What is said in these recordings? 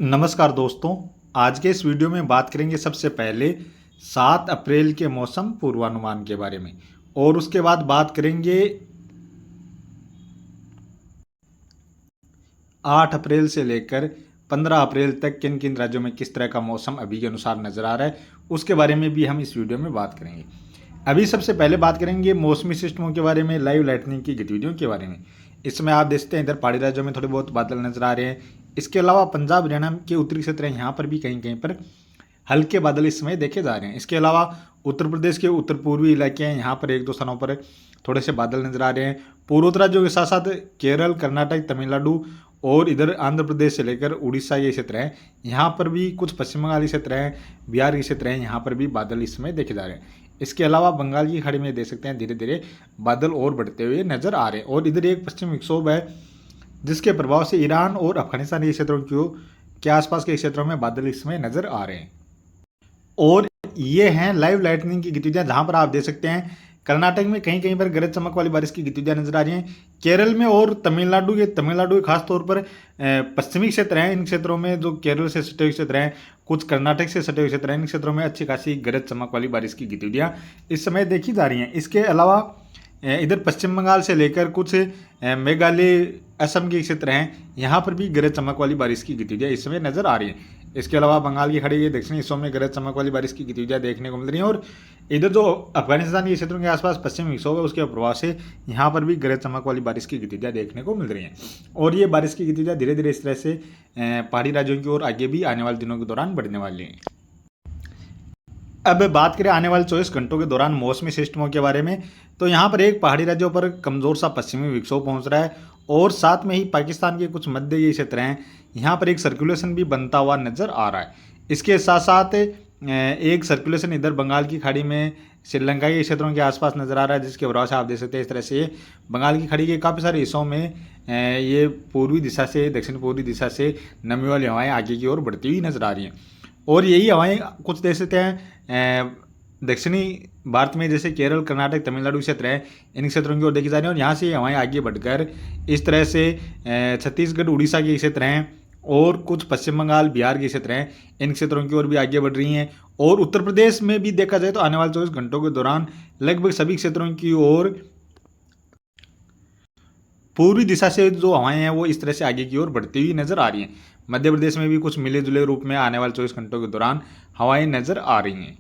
नमस्कार दोस्तों। आज के इस वीडियो में बात करेंगे सबसे पहले 7 अप्रैल के मौसम पूर्वानुमान के बारे में और उसके बाद बात करेंगे 8 अप्रैल से लेकर 15 अप्रैल तक किन किन राज्यों में किस तरह का मौसम अभी के अनुसार नज़र आ रहा है, उसके बारे में भी हम इस वीडियो में बात करेंगे। अभी सबसे पहले बात करेंगे मौसमी सिस्टमों के बारे में, लाइव लाइटनिंग की गतिविधियों के बारे में। इसमें आप देखते हैं इधर पहाड़ी राज्यों में थोड़े बहुत बादल नजर आ रहे हैं। इसके अलावा पंजाब हरियाणा के उत्तरी क्षेत्र हैं, यहाँ पर भी कहीं कहीं पर हल्के बादल इस समय देखे जा रहे हैं। इसके अलावा उत्तर प्रदेश के उत्तर पूर्वी इलाके हैं, यहाँ पर एक दो स्थानों पर थोड़े से बादल नजर आ रहे हैं। पूर्वोत्तर राज्यों के साथ साथ केरल, कर्नाटक, तमिलनाडु और इधर आंध्र प्रदेश से लेकर उड़ीसा ये क्षेत्र हैं, यहाँ पर भी कुछ पश्चिम बंगाल क्षेत्र हैं, बिहार के क्षेत्र हैं, यहाँ पर भी बादल इस समय देखे जा रहे हैं। इसके अलावा बंगाल की खाड़ी में देख सकते हैं धीरे धीरे बादल और बढ़ते हुए नजर आ रहे हैं। और इधर एक पश्चिमी विक्षोभ है जिसके प्रभाव से ईरान और अफगानिस्तान के क्षेत्रों के आसपास के क्षेत्रों में बादल इस समय नजर आ रहे हैं। और ये हैं लाइव लाइटनिंग की गतिविधियां, जहां पर आप देख सकते हैं कर्नाटक में कहीं कहीं पर गरज चमक वाली बारिश की गतिविधियां नजर आ रही हैं। केरल में और तमिलनाडु के खासतौर पर पश्चिमी क्षेत्र हैं, इन क्षेत्रों में जो केरल से सटे हुए क्षेत्र हैं, कुछ कर्नाटक से सटे हुए क्षेत्र हैं, इन क्षेत्रों में अच्छी खासी गरज चमक वाली बारिश की गतिविधियां इस समय देखी जा रही हैं। इसके अलावा इधर पश्चिम बंगाल से लेकर कुछ मेघालय, असम के क्षेत्र हैं, यहाँ पर भी गरज चमक वाली बारिश की गतिविधियां इस समय नजर आ रही हैं। इसके अलावा बंगाल की खाड़ी के दक्षिणी हिस्सों में गरज चमक वाली बारिश की गतिविधियां देखने को मिल रही हैं। और इधर जो अफगानिस्तान के क्षेत्रों के आसपास पश्चिमी विक्षोभ है, उसके प्रभाव से यहाँ पर भी गरज चमक वाली बारिश की गतिविधियां देखने को मिल रही हैं। और ये बारिश की गतिविधियां धीरे धीरे इस तरह से पहाड़ी राज्यों की ओर आगे भी आने वाले दिनों के दौरान बढ़ने वाली हैं। अब बात करें आने वाले 24 घंटों के दौरान मौसमी सिस्टमों के बारे में, तो यहाँ पर एक पहाड़ी राज्यों पर कमजोर सा पश्चिमी विक्षोभ पहुंच रहा है और साथ में ही पाकिस्तान के कुछ मध्य ये क्षेत्र हैं, यहाँ पर एक सर्कुलेशन भी बनता हुआ नजर आ रहा है। इसके साथ साथ एक सर्कुलेशन इधर बंगाल की खाड़ी में श्रीलंका के क्षेत्रों के आसपास नजर आ रहा है, जिसके प्रभाव से आप देख सकते हैं इस तरह से बंगाल की खाड़ी के काफ़ी सारे हिस्सों में ये पूर्वी दिशा से दक्षिण पूर्वी दिशा से नमी वाली हवाएं आगे की ओर बढ़ती हुई नजर आ रही हैं। और यही हवाएं कुछ देख सकते हैं दक्षिणी भारत में, जैसे केरल, कर्नाटक, तमिलनाडु क्षेत्र हैं, इन क्षेत्रों की ओर देखी जा रही है। और यहाँ से हवाएं आगे बढ़कर इस तरह से छत्तीसगढ़, उड़ीसा के क्षेत्र हैं और कुछ पश्चिम बंगाल, बिहार के क्षेत्र हैं, इन क्षेत्रों की ओर भी आगे बढ़ रही हैं। और उत्तर प्रदेश में भी देखा जाए तो आने वाले 24 घंटों के दौरान लगभग सभी क्षेत्रों की ओर पूर्वी दिशा से जो हवाएं हैं वो इस तरह से आगे की ओर बढ़ती हुई नजर आ रही हैं। मध्य प्रदेश में भी कुछ मिले जुले रूप में आने वाले 24 घंटों के दौरान हवाएं नजर आ रही हैं।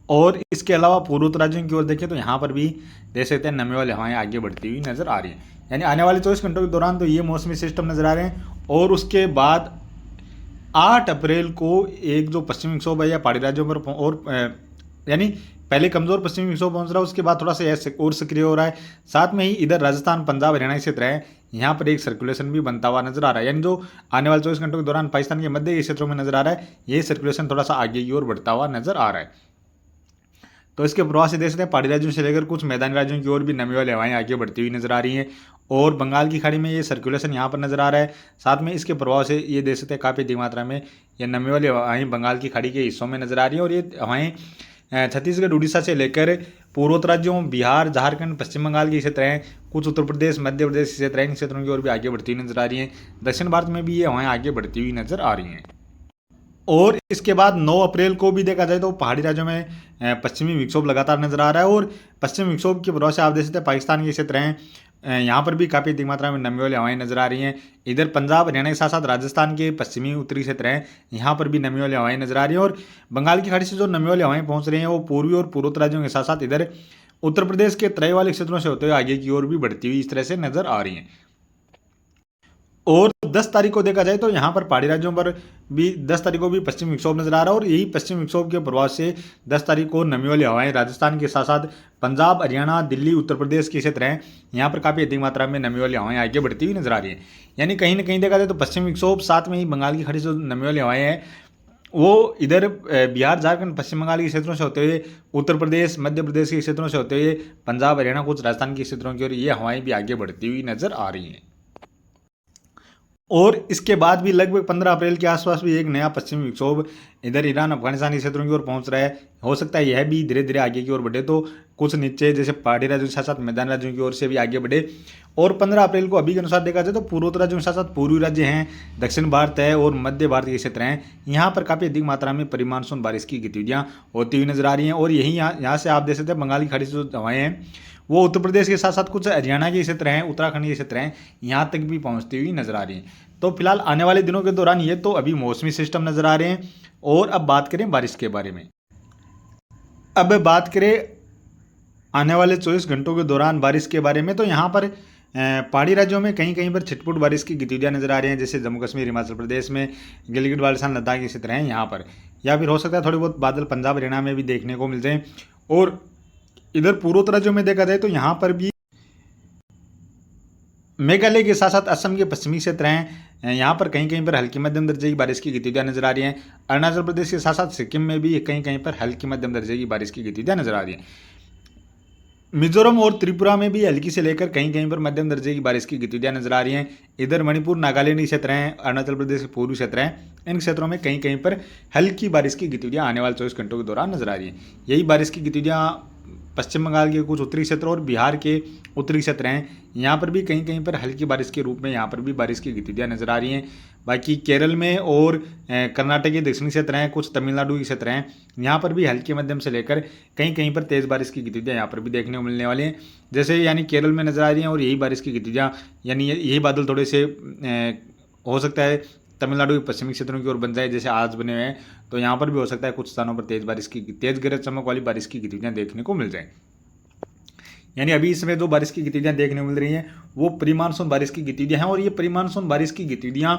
और इसके अलावा पूर्वोत्तर राज्यों की ओर देखें तो यहाँ पर भी देख सकते हैं नमी वाली हवाएं आगे बढ़ती हुई नजर आ रही हैं। यानी आने वाले 24 घंटों के दौरान तो ये मौसमी सिस्टम नजर आ रहे हैं। और उसके बाद 8 अप्रैल को एक जो पश्चिमी विक्षोभ है या पहाड़ी राज्यों पर और यानी पहले कमजोर पश्चिमी विक्षोभ पहुंच रहा है, उसके बाद थोड़ा सा और सक्रिय हो रहा है। साथ में ही इधर राजस्थान, पंजाब, हरियाणा क्षेत्र है, यहाँ पर एक सर्कुलेशन भी बनता हुआ नजर आ रहा है। यानी जो आने वाले 24 घंटों के दौरान पाकिस्तान के मध्य के क्षेत्रों में नजर आ रहा है, ये सर्कुलेशन थोड़ा सा आगे की ओर बढ़ता हुआ नजर आ रहा है। तो इसके प्रभाव से देख सकते हैं पहाड़ी राज्यों से लेकर कुछ मैदानी राज्यों की ओर भी नमी वाली हवाएं आगे बढ़ती हुई नजर आ रही हैं। और बंगाल की खाड़ी में ये सर्कुलेशन यहाँ पर नजर आ रहा है। साथ में इसके प्रभाव से ये देख सकते हैं काफ़ी अधिक मात्रा में ये नमी वाली हवाएं बंगाल की खाड़ी के हिस्सों में नजर आ रही हैं। और ये हवाएं छत्तीसगढ़, उड़ीसा से लेकर पूर्वोत्तर राज्यों, बिहार, झारखंड, पश्चिम बंगाल के क्षेत्र हैं, कुछ उत्तर प्रदेश, मध्य प्रदेश के क्षेत्र हैं, इन क्षेत्रों की ओर भी आगे बढ़ती हुई नजर आ रही हैं। दक्षिण भारत में भी ये हवाएं आगे बढ़ती हुई नजर आ रही हैं। और इसके बाद 9 अप्रैल को भी देखा जाए तो पहाड़ी राज्यों में पश्चिमी विक्षोभ लगातार नजर आ रहा है। और पश्चिमी विक्षोभ के प्रभाव से आप देख सकते हैं पाकिस्तान के क्षेत्र हैं, यहाँ पर भी काफ़ी अधिक मात्रा में नमी वाली हवाएं नजर आ रही हैं। इधर पंजाब, हरियाणा के साथ साथ राजस्थान के पश्चिमी उत्तरी क्षेत्र हैं, यहाँ पर भी नमी वाली हवाएं नजर आ रही हैं। और बंगाल की खाड़ी से जो नमी वाली हवाएं पहुंच रही हैं वो पूर्वी और पूर्वोत्तर राज्यों के साथ साथ इधर उत्तर प्रदेश के तराई वाले क्षेत्रों से होते हुए आगे की ओर भी बढ़ती हुई इस तरह से नजर आ रही हैं। और 10 तारीख को देखा जाए तो यहाँ पर पहाड़ी राज्यों पर भी 10 तारीख को भी पश्चिमी विक्षोभ नजर आ रहा है। और यही पश्चिम विक्षोभ के प्रभाव से 10 तारीख को नमी वाली हवाएं राजस्थान के साथ साथ पंजाब, हरियाणा, दिल्ली, उत्तर प्रदेश के क्षेत्र हैं, यहाँ पर काफ़ी अधिक मात्रा में नमी वाली हवाएं आगे बढ़ती हुई नजर आ रही है। यानी कहीं ना कहीं देखा जाए तो पश्चिमी विक्षोभ साथ में ही बंगाल की खाड़ी से नमी वाली हवाएं हैं वो इधर बिहार, झारखंड, पश्चिम बंगाल के क्षेत्रों से होते हुए उत्तर प्रदेश, मध्य प्रदेश के क्षेत्रों से होते हुए पंजाब, हरियाणा, कुछ राजस्थान के क्षेत्रों की ओर ये हवाएं भी आगे बढ़ती हुई नजर आ रही हैं। और इसके बाद भी लगभग 15 अप्रैल के आसपास भी एक नया पश्चिमी विक्षोभ इधर ईरान अफगानिस्तान के क्षेत्रों की ओर पहुंच रहा है। हो सकता है यह भी धीरे धीरे आगे की ओर बढ़े, तो कुछ नीचे जैसे पहाड़ी राज्यों के साथ साथ मैदान राज्यों की ओर से भी आगे बढ़े। और 15 अप्रैल को अभी के अनुसार देखा जाए तो पूर्वोत्तर राज्यों के साथ साथ पूर्वी राज्य हैं, दक्षिण भारत है और मध्य भारत के क्षेत्र हैं, यहाँ पर काफ़ी अधिक मात्रा में परिमानसून बारिश की गतिविधियाँ होती हुई नजर आ रही हैं। और यही यहाँ से आप देख सकते हैं बंगाल की खाड़ी से जो हवाएं हैं वो उत्तर प्रदेश के साथ साथ कुछ हरियाणा के क्षेत्र हैं, उत्तराखंड के क्षेत्र हैं, यहाँ तक भी पहुँचती हुई नजर आ रही हैं। तो फिलहाल आने वाले दिनों के दौरान ये तो अभी मौसमी सिस्टम नजर आ रहे हैं। और अब बात करें बारिश के बारे में। अब बात करें आने वाले 24 घंटों के दौरान बारिश के बारे में, तो यहाँ पर पहाड़ी राज्यों में कहीं कहीं पर छिटपुट बारिश की गतिविधियाँ नजर आ रही हैं, जैसे जम्मू कश्मीर, हिमाचल प्रदेश में, गिलगित बाल्टिस्तान, लद्दाख के क्षेत्र हैं यहाँ पर, या फिर हो सकता है थोड़ी बहुत बादल पंजाब हरियाणा में भी देखने को मिल जाए। और इधर पूर्वोत्तर राज्यों में देखा जाए तो यहाँ पर भी मेघालय के साथ साथ असम के पश्चिमी क्षेत्र हैं, यहाँ पर कहीं कहीं पर हल्की मध्यम दर्जे की बारिश की गतिविधियाँ नजर आ रही हैं। अरुणाचल प्रदेश के साथ साथ सिक्किम में भी कहीं कहीं पर हल्की मध्यम दर्जे की बारिश की गतिविधियाँ नजर आ रही हैं। मिजोरम और त्रिपुरा में भी हल्की से लेकर कहीं कहीं पर मध्यम दर्जे की बारिश की गतिविधियाँ नजर आ रही हैं। इधर मणिपुर, नागालैंड क्षेत्र हैं, अरुणाचल प्रदेश के पूर्वी क्षेत्र हैं, इन क्षेत्रों में कहीं कहीं पर हल्की बारिश की गतिविधियाँ आने वाले 24 घंटों के दौरान नजर आ रही हैं। यही बारिश की गतिविधियाँ पश्चिम बंगाल के कुछ उत्तरी क्षेत्र और बिहार के उत्तरी क्षेत्र हैं, यहाँ पर भी कहीं कहीं पर हल्की बारिश के रूप में यहाँ पर भी बारिश की गतिविधियाँ नजर आ रही हैं। बाकी केरल में और कर्नाटक के दक्षिणी क्षेत्र हैं, कुछ तमिलनाडु के क्षेत्र हैं, यहाँ पर भी हल्की मध्यम से लेकर कहीं कहीं पर तेज़ बारिश की गतिविधियाँ यहाँ पर भी देखने को मिलने वाली हैं। जैसे यानी केरल में नजर आ रही हैं, और यही बारिश की गतिविधियाँ यानी यही बादल थोड़े से हो सकता है तमिलनाडु के पश्चिमी क्षेत्रों की ओर बन जाए, जैसे आज बने हुए हैं, तो यहाँ पर भी हो सकता है कुछ स्थानों पर तेज़ गरज चमक वाली बारिश की गतिविधियाँ देखने को मिल जाए। यानी अभी इसमें जो बारिश की गतिविधियाँ देखने को मिल रही हैं वो प्री मानसून बारिश की गतिविधियाँ हैं। और ये प्री मानसून बारिश की गतिविधियाँ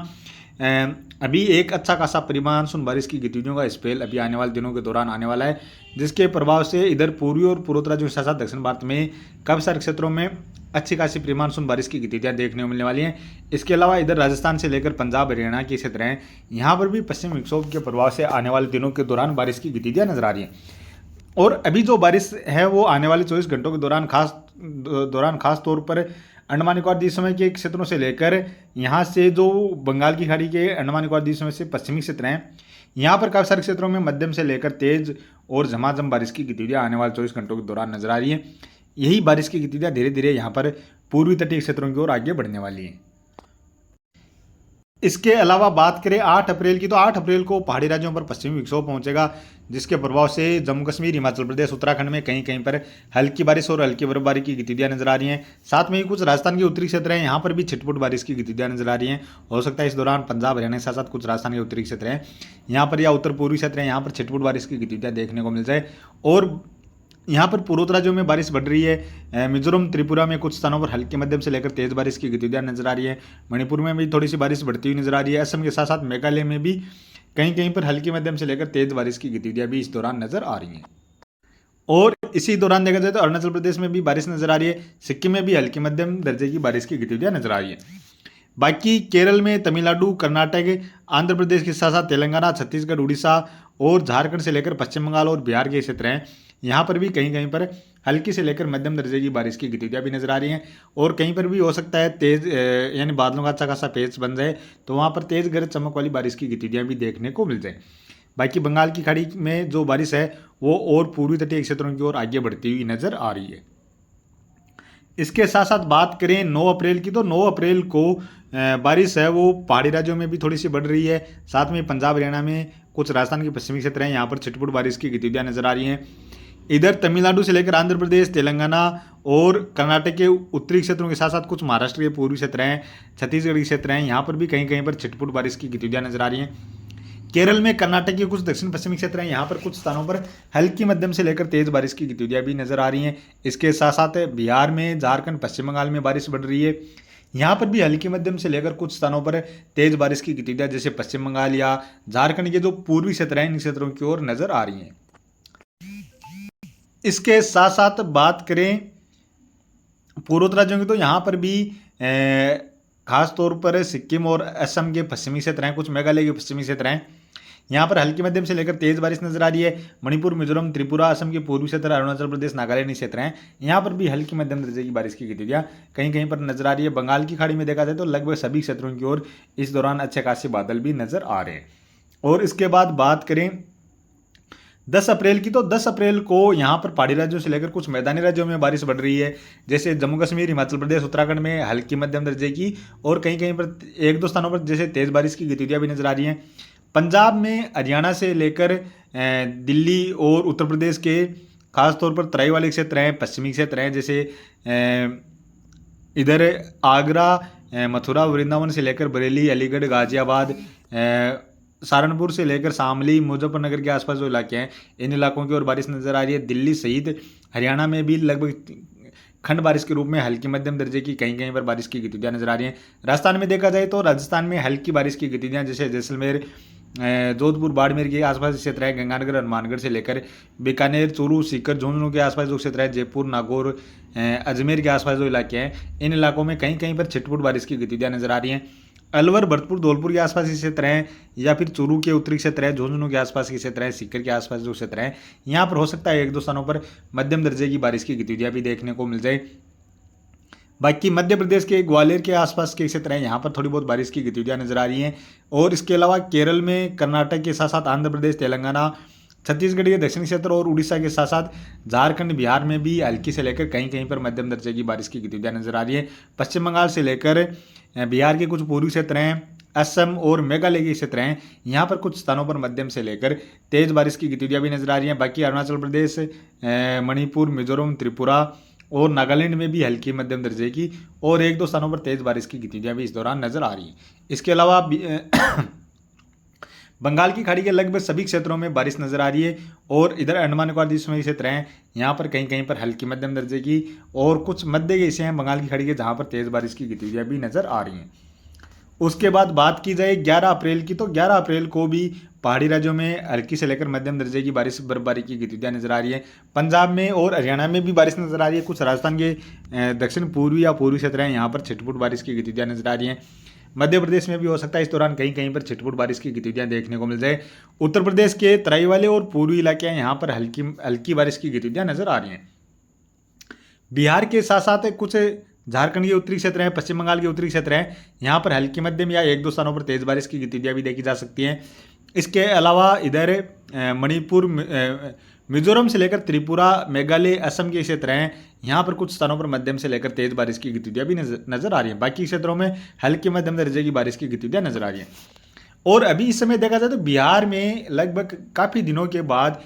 अभी एक अच्छा खासा प्री मानसून बारिश की गतिविधियों का स्पेल अभी आने वाले दिनों के दौरान आने वाला है, जिसके प्रभाव से इधर पूर्वी और पूर्वोत्तर राज्यों के साथ साथ दक्षिण भारत में काफ़ी सारे क्षेत्रों में अच्छी खासी प्री मानसून बारिश की गतिविधियाँ देखने को मिलने वाली हैं। इसके अलावा इधर राजस्थान से लेकर पंजाब हरियाणा के क्षेत्र हैं, यहाँ पर भी पश्चिमी विक्षोभ के प्रभाव से आने वाले दिनों के दौरान बारिश की गतिविधियाँ नजर आ रही हैं। और अभी जो बारिश है वो आने वाले 24 घंटों के दौरान खास तौर पर अंडमान निकोबार द्वीप समूह के क्षेत्रों से लेकर यहाँ से जो बंगाल की खाड़ी के अंडमान निकोबार द्वीप समूह से पश्चिमी क्षेत्र हैं, यहाँ पर काफ़ी सारे क्षेत्रों में मध्यम से लेकर तेज और झमाझम बारिश की गतिविधियाँ आने वाले 24 घंटों के दौरान नजर आ रही हैं। यही बारिश की गतिविधियाँ धीरे धीरे यहाँ पर पूर्वी तटीय क्षेत्रों की ओर आगे बढ़ने वाली हैं। इसके अलावा बात करें 8 अप्रैल की, तो 8 अप्रैल को पहाड़ी राज्यों पर पश्चिमी विक्षोभ पहुंचेगा, जिसके प्रभाव से जम्मू कश्मीर, हिमाचल प्रदेश, उत्तराखंड में कहीं कहीं पर हल्की बारिश और हल्की बर्फबारी की गतिविधियां नजर आ रही हैं। साथ में ही कुछ राजस्थान के उत्तरी क्षेत्र हैं, यहाँ पर भी छिटपुट बारिश की गतिविधियां नजर आ रही हैं। हो सकता है इस दौरान पंजाब हरियाणा के साथ साथ कुछ राजस्थान के उत्तरी क्षेत्र हैं यहाँ पर या उत्तर पूर्वी क्षेत्र हैं, यहाँ पर छिटपुट बारिश की गतिविधियां देखने को मिल जाए। और यहाँ पर पूर्वोत्तर राज्यों में बारिश बढ़ रही है। मिजोरम, त्रिपुरा में कुछ स्थानों पर हल्के मध्यम से लेकर तेज बारिश की गतिविधियां नजर आ रही है। मणिपुर में भी थोड़ी सी बारिश बढ़ती हुई नजर आ रही है। असम के साथ साथ मेघालय में भी कहीं कहीं पर हल्की मध्यम से लेकर तेज बारिश की गतिविधियां भी इस दौरान नजर आ रही हैं। और इसी दौरान देखा जाए तो अरुणाचल प्रदेश में भी बारिश नजर आ रही है। सिक्किम में भी हल्की मध्यम दर्जे की बारिश की गतिविधियां नजर आ रही है। बाकी केरल में, तमिलनाडु, कर्नाटक, आंध्र प्रदेश के साथ साथ तेलंगाना, छत्तीसगढ़, उड़ीसा और झारखंड से लेकर पश्चिम बंगाल और बिहार के क्षेत्र हैं, यहाँ पर भी कहीं कहीं पर हल्की से लेकर मध्यम दर्जे की बारिश की गतिविधियाँ भी नजर आ रही हैं। और कहीं पर भी हो सकता है तेज यानी बादलों का अच्छा खासा पेच बन जाए, तो वहाँ पर तेज गरज चमक वाली बारिश की गतिविधियाँ भी देखने को मिल जाए। बाकी बंगाल की खाड़ी में जो बारिश है वो और पूर्वी तटीय क्षेत्रों की ओर आगे बढ़ती हुई नजर आ रही है। इसके साथ साथ बात करें 9 अप्रैल की, तो 9 अप्रैल को बारिश है वो पहाड़ी राज्यों में भी थोड़ी सी बढ़ रही है। साथ में पंजाब हरियाणा में कुछ राजस्थान के पश्चिमी क्षेत्र हैं, यहाँ पर छिटपुट बारिश की गतिविधियाँ नजर आ रही हैं। इधर तमिलनाडु से लेकर आंध्र प्रदेश, तेलंगाना और कर्नाटक के उत्तरी क्षेत्रों के साथ साथ कुछ महाराष्ट्र के पूर्वी क्षेत्र हैं, छत्तीसगढ़ के क्षेत्र हैं, यहाँ पर भी कहीं कहीं पर छिटपुट बारिश की गतिविधियाँ नजर आ रही हैं। केरल में, कर्नाटक के कुछ दक्षिण पश्चिमी क्षेत्र हैं, यहाँ पर कुछ स्थानों पर हल्की मध्यम से लेकर तेज बारिश की गतिविधियाँ भी नजर आ रही हैं। इसके साथ साथ बिहार में, झारखंड, पश्चिम बंगाल में बारिश बढ़ रही है, यहाँ पर भी हल्की मध्यम से लेकर कुछ स्थानों पर तेज बारिश की गतिविधियाँ जैसे पश्चिम बंगाल या झारखंड के जो पूर्वी क्षेत्र हैं इन क्षेत्रों की ओर नजर आ रही हैं। इसके साथ साथ बात करें पूर्वोत्तर राज्यों की, तो यहाँ पर भी खास तौर पर सिक्किम और असम के पश्चिमी क्षेत्र हैं, कुछ मेघालय के पश्चिमी क्षेत्र हैं, यहाँ पर हल्की मध्यम से लेकर तेज बारिश नजर आ रही है। मणिपुर, मिजोरम, त्रिपुरा, असम के पूर्वी क्षेत्र, अरुणाचल प्रदेश, नागालैंड क्षेत्र हैं, यहाँ पर भी हल्की मध्यम दर्जे की बारिश की गतिविधियां कहीं कहीं पर नजर आ रही है। बंगाल की खाड़ी में देखा जाए तो लगभग सभी क्षेत्रों की ओर इस दौरान अच्छे खासे बादल भी नजर आ रहे हैं। और इसके बाद बात करें 10 अप्रैल की, तो 10 अप्रैल को यहाँ पर पहाड़ी राज्यों से लेकर कुछ मैदानी राज्यों में बारिश बढ़ रही है, जैसे जम्मू कश्मीर, हिमाचल प्रदेश, उत्तराखंड में हल्की मध्यम दर्जे की, और कहीं कहीं पर एक दो स्थानों पर जैसे तेज बारिश की गतिविधियां भी नजर आ रही हैं। पंजाब में हरियाणा से लेकर दिल्ली और उत्तर प्रदेश के खासतौर पर तराई वाले क्षेत्र हैं, पश्चिमी क्षेत्र हैं, जैसे इधर आगरा, मथुरा, वृंदावन से लेकर बरेली, अलीगढ़, गाजियाबाद, सहारनपुर से लेकर शामली, मुजफ्फरनगर के आसपास जो इलाके हैं, इन इलाकों की ओर बारिश नजर आ रही है। दिल्ली सहित हरियाणा में भी लगभग खंड बारिश के रूप में हल्की मध्यम दर्जे की कहीं कहीं पर बारिश की गतिविधियां नजर आ रही हैं। राजस्थान में देखा जाए तो राजस्थान में हल्की बारिश की गतिविधियां जैसे जैसलमेर, जोधपुर, बाड़मेर के आसपास क्षेत्र है, गंगानगर, हनुमानगढ़ से लेकर बीकानेर, चूरू, सीकर, झुंझुनू के आसपास जो क्षेत्र है, जयपुर, नागौर, अजमेर के आसपास जो इलाके हैं, इन इलाकों में कहीं कहीं पर छिटपुट बारिश की गतिविधियां नजर आ रही हैं। अलवर, भरतपुर, धौलपुर के आसपास के क्षेत्र हैं, या फिर चूरू के उत्तरी क्षेत्र है, झुंझुनू के आसपास के क्षेत्र है, सीकर के आसपास जो क्षेत्र है, यहाँ पर हो सकता है एक दो स्थानों पर मध्यम दर्जे की बारिश की गतिविधियां भी देखने को मिल जाए। बाकी मध्य प्रदेश के ग्वालियर के आसपास के क्षेत्र हैं, यहाँ पर थोड़ी बहुत बारिश की गतिविधियां नजर आ रही हैं। और इसके अलावा केरल में, कर्नाटक के साथ साथ आंध्र प्रदेश, तेलंगाना, छत्तीसगढ़ के दक्षिणी क्षेत्र और उड़ीसा के साथ साथ झारखंड, बिहार में भी हल्की से लेकर कहीं कहीं पर मध्यम दर्जे की बारिश की गतिविधियां नजर आ रही है। पश्चिम बंगाल से लेकर बिहार के कुछ पूर्वी क्षेत्र हैं, असम और मेघालय के क्षेत्र हैं, यहाँ पर कुछ स्थानों पर मध्यम से लेकर तेज बारिश की गतिविधियां भी नजर आ रही हैं। बाकी अरुणाचल प्रदेश, मणिपुर, मिजोरम, त्रिपुरा और नागालैंड में भी हल्की मध्यम दर्जे की और एक दो स्थानों पर तेज बारिश की गतिविधियां भी इस दौरान नजर आ रही हैं। इसके अलावा बंगाल की खाड़ी के लगभग सभी क्षेत्रों में बारिश नजर आ रही है। और इधर अंडमान निकोबार द्वीप समूह क्षेत्र हैं, यहाँ पर कहीं कहीं पर हल्की मध्यम दर्जे की और कुछ मध्य के हिस्से हैं बंगाल की खाड़ी के, जहाँ पर तेज बारिश की गतिविधियां भी नजर आ रही हैं। उसके बाद बात की जाए 11 अप्रैल की, तो 11 अप्रैल को भी पहाड़ी राज्यों में हल्की से लेकर मध्यम दर्जे की बारिश, बर्फबारी की गतिविधियां नजर आ रही है। पंजाब में और हरियाणा में भी बारिश नजर आ रही है। कुछ राजस्थान के दक्षिण पूर्वी या पूर्वी क्षेत्र हैं, यहाँ पर छिटपुट बारिश की गतिविधियां नजर आ रही हैं। मध्य प्रदेश में भी हो सकता है इस दौरान कहीं कहीं पर छिटपुट बारिश की गतिविधियां देखने को मिल जाए। उत्तर प्रदेश के तराई वाले और पूर्वी इलाके हैं, यहाँ पर हल्की बारिश की गतिविधियां नजर आ रही हैं। बिहार के साथ साथ कुछ झारखंड के उत्तरी क्षेत्र हैं, पश्चिम बंगाल के उत्तरी क्षेत्र हैं, यहाँ पर हल्की मध्यम या एक दो स्थानों पर तेज बारिश की गतिविधियां भी देखी जा सकती हैं। इसके अलावा इधर मणिपुर, मिजोरम से लेकर त्रिपुरा, मेघालय, असम के क्षेत्र हैं, यहाँ पर कुछ स्थानों पर मध्यम से लेकर तेज बारिश की गतिविधियां भी नजर आ रही हैं। बाकी क्षेत्रों में हल्की मध्यम दर्जे की बारिश की गतिविधियां नजर आ रही हैं। और अभी इस समय देखा जाए तो बिहार में लगभग काफ़ी दिनों के बाद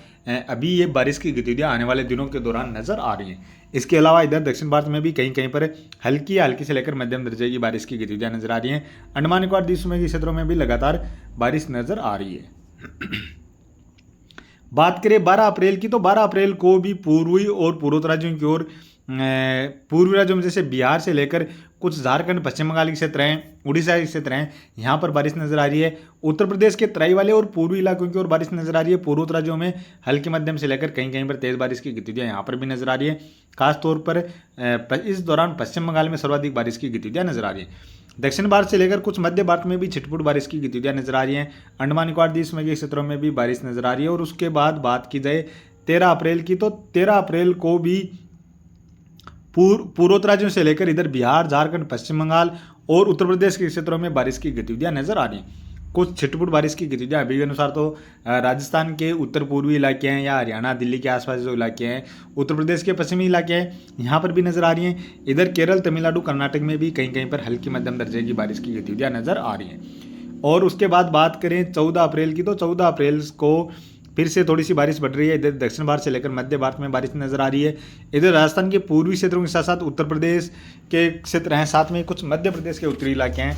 अभी ये बारिश की गतिविधियां आने वाले दिनों के दौरान नजर आ रही हैं। इसके अलावा इधर दक्षिण भारत में भी कहीं कहीं पर हल्की से लेकर मध्यम दर्जे की बारिश की गतिविधियां नजर आ रही हैं। अंडमान निकोबार द्वीप समूह के क्षेत्रों में भी लगातार बारिश नजर आ रही है। बात करें 12 अप्रैल की, तो 12 अप्रैल को भी पूर्वी और पूर्वोत्तर राज्यों की ओर, पूर्वी राज्यों में जैसे बिहार से लेकर कुछ झारखंड, पश्चिम बंगाल के क्षेत्र हैं, उड़ीसा के क्षेत्र हैं, यहाँ पर बारिश नजर आ रही है। उत्तर प्रदेश के तराई वाले और पूर्वी इलाकों की ओर बारिश नजर आ रही है। पूर्वोत्तर राज्यों में हल्की मध्यम से लेकर कहीं कहीं पर तेज बारिश की गतिविधियां यहाँ पर भी नजर आ रही है। खासतौर पर इस दौरान पश्चिम बंगाल में सर्वाधिक बारिश की गतिविधियां नजर आ रही है। दक्षिण भारत से लेकर कुछ मध्य भारत में भी छिटपुट बारिश की गतिविधियां नजर आ रही हैं। अंडमान निकोबार द्वीप समूह के क्षेत्रों में भी बारिश नजर आ रही है। और उसके बाद बात की जाए 13 अप्रैल की, तो 13 अप्रैल को भी पूर्वोत्तर राज्यों से लेकर इधर बिहार, झारखंड, पश्चिम बंगाल और उत्तर प्रदेश के क्षेत्रों में बारिश की गतिविधियां नजर आ रही हैं। कुछ छिटपुट बारिश की गतिविधियां अभी के अनुसार तो राजस्थान के उत्तर पूर्वी इलाके हैं या हरियाणा, दिल्ली के आसपास जो इलाके हैं, उत्तर प्रदेश के पश्चिमी इलाके हैं, यहाँ पर भी नजर आ रही हैं। इधर केरल, तमिलनाडु, कर्नाटक में भी कहीं कहीं पर हल्की मध्यम दर्जे की बारिश की गतिविधियां नजर आ रही हैं। और उसके बाद बात करें 14 अप्रैल की, तो 14 अप्रैल को फिर से थोड़ी सी बारिश बढ़ रही है। इधर दक्षिण भारत से लेकर मध्य भारत में बारिश नजर आ रही है। इधर राजस्थान के पूर्वी क्षेत्रों के साथ साथ उत्तर प्रदेश के क्षेत्र हैं, साथ में कुछ मध्य प्रदेश के उत्तरी इलाके हैं,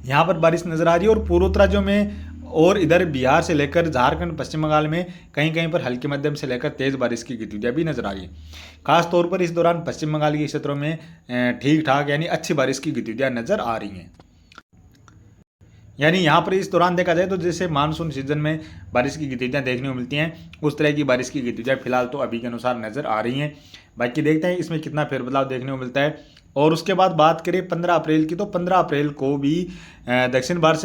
यहाँ पर बारिश नजर आ रही है। और पूर्वोत्तर राज्यों में और इधर बिहार से लेकर झारखंड, पश्चिम बंगाल में कहीं कहीं पर हल्की मध्यम से लेकर तेज बारिश की गतिविधियां भी नजर आ रही है। खासतौर पर इस दौरान पश्चिम बंगाल के क्षेत्रों में ठीक ठाक यानी अच्छी बारिश की गतिविधियां नजर आ रही हैं। यानी यहाँ पर इस दौरान देखा जाए तो जैसे मानसून सीजन में बारिश की गतिविधियां देखने को मिलती हैं, उस तरह की बारिश की गतिविधियां फिलहाल तो अभी के अनुसार नजर आ रही हैं। बाकी देखते हैं इसमें कितना फेरबदलाव देखने को मिलता है। और उसके बाद बात करें 15 अप्रैल की, तो 15 अप्रैल को भी दक्षिण भारत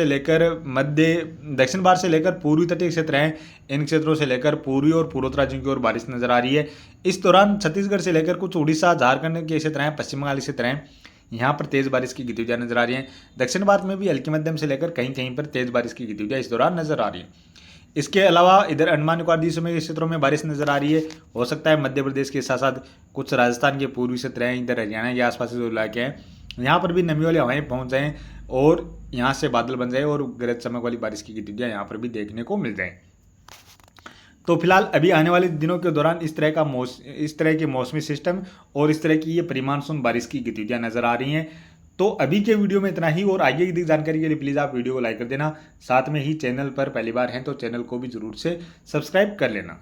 से लेकर पूर्वी तटीय क्षेत्र हैं, इन क्षेत्रों से लेकर पूर्वी और पूर्वोत्तर की ओर बारिश नजर आ रही है। इस दौरान छत्तीसगढ़ से लेकर कुछ उड़ीसा झारखंड के क्षेत्र हैं, पश्चिम बंगाल क्षेत्र हैं, यहाँ पर तेज बारिश की गतिविधियां नजर आ रही हैं। दक्षिण भारत में भी हल्की मध्यम से लेकर कहीं कहीं पर तेज बारिश की गतिविधियां इस दौरान नजर आ रही है। इसके अलावा इधर अंडमान निकोबार द्वीप समूह के क्षेत्रों में बारिश नजर आ रही है। हो सकता है मध्य प्रदेश के साथ साथ कुछ राजस्थान के पूर्वी क्षेत्र हैं, इधर हरियाणा के आसपास जो इलाके हैं, यहाँ पर भी नमी वाली हवाएं पहुंच जाएं और यहाँ से बादल बन जाए और गरज चमक वाली बारिश की गतिविधियां यहाँ पर भी देखने को मिल जाएं। तो फिलहाल अभी आने वाले दिनों के दौरान इस तरह के मौसमी सिस्टम और इस तरह की ये परिमानसून बारिश की गतिविधियां नजर आ रही हैं। तो अभी के वीडियो में इतना ही, और आगे की जानकारी के लिए प्लीज़ आप वीडियो को लाइक कर देना, साथ में ही चैनल पर पहली बार हैं तो चैनल को भी जरूर से सब्सक्राइब कर लेना।